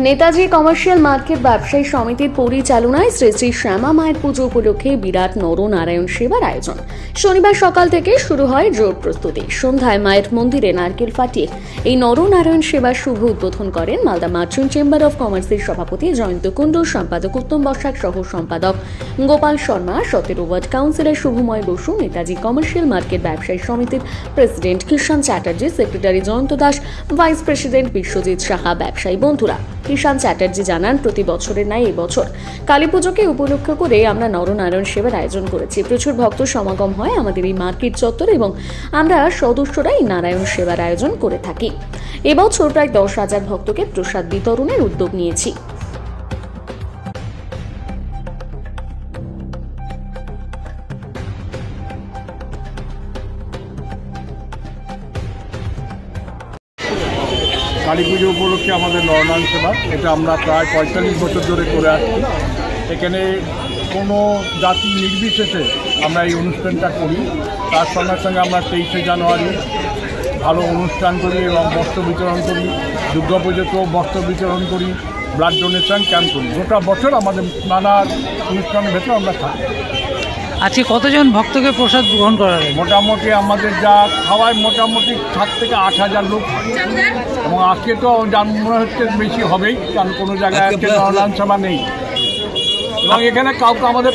Netaji commercial market ব্যবসায়ী সমিতির পরিচালনায় শ্রী শ্রী শ্যামা মায়ের পুজো উপলক্ষে বিরাট নরনারায়ণ সেবার আয়োজন। শনিবার সকাল থেকে শুরু হয় জোর প্রস্তুতি। সন্ধ্যায় মায়ের মন্দিরে নারকেল ফাটিয়ে এই নরনারায়ণ সেবার শুভ উদ্বোধন করেন মালদা মার্চেন্ট চেম্বার অফ কমার্সের সভাপতি জয়ন্ত কুণ্ডু, সম্পাদক উত্তম বসাক সহ সম্পাদক Gopal Sharma, 17 ward councillor Shubhamoy Basu, Netaji commercial market ব্যবসায়ী সমিতির president Kishan Chatterjee, secretary Jayanta Das, vice president Biswajit Saha. ব্যবসায়ী বন্ধুরা, কিষাণ চ্যাটার্জি জানান, প্রতি বছরের ন্যায় এবছর কালীপুজোকে উপলক্ষ করে আমরা নরনারায়ণ সেবার আয়োজন করেছি। প্রচুর ভক্ত সমাগম হয় আমাদের এই মার্কেট চত্বরে এবং আমরা সদস্যরা এই নারায়ণ সেবার আয়োজন করে থাকি। এবছর প্রায় 10,000 ভক্তকে প্রসাদ বিতরণের উদ্যোগ নিয়েছি। কালী পুজো উপলক্ষে আমাদের নরনারায়ণ সেবা, এটা আমরা প্রায় 45 বছর ধরে করে আসছি। এখানে কোনো জাতি নির্বিশেষে আমরা এই অনুষ্ঠানটা করি। তার সঙ্গে সঙ্গে আমরা 23শে জানুয়ারি ভালো অনুষ্ঠান করি এবং বস্ত্র বিতরণ করি। দুর্গাপুজোতেও বস্ত্র বিতরণ করি, ব্লাড ডোনেশন ক্যাম্প করি। গোটা বছর আমাদের নানা অনুষ্ঠানের ভেতরে আমরা থাকি। আজকে কতজন ভক্তকে প্রসাদ গ্রহণ করা যায়? মোটামুটি আমাদের যা খাওয়ায় মোটামুটি 7 থেকে 8,000 লোক, এবং আজকে তো মনে হচ্ছে বেশি হবেই, কারণ কোনো জায়গায় আজকে নরনারায়ণ সেবা নেই। এবং এখানে কাউকে আমাদের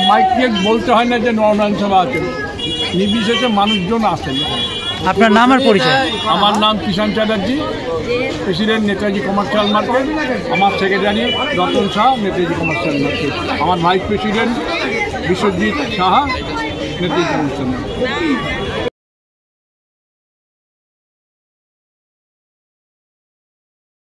মাইক দিয়ে বলতে হয় না যে নরনারায়ণ সেবা আছে, নির্বিশেষে মানুষজন আসেন। আপনার নাম আর পরিচয়? আমার নাম Kishan Chatterjee, president Netaji commercial market. আমার secretary Ratan Shah, Netaji commercial market. আমার vice president Biswajit Saha, Netaji commercial market.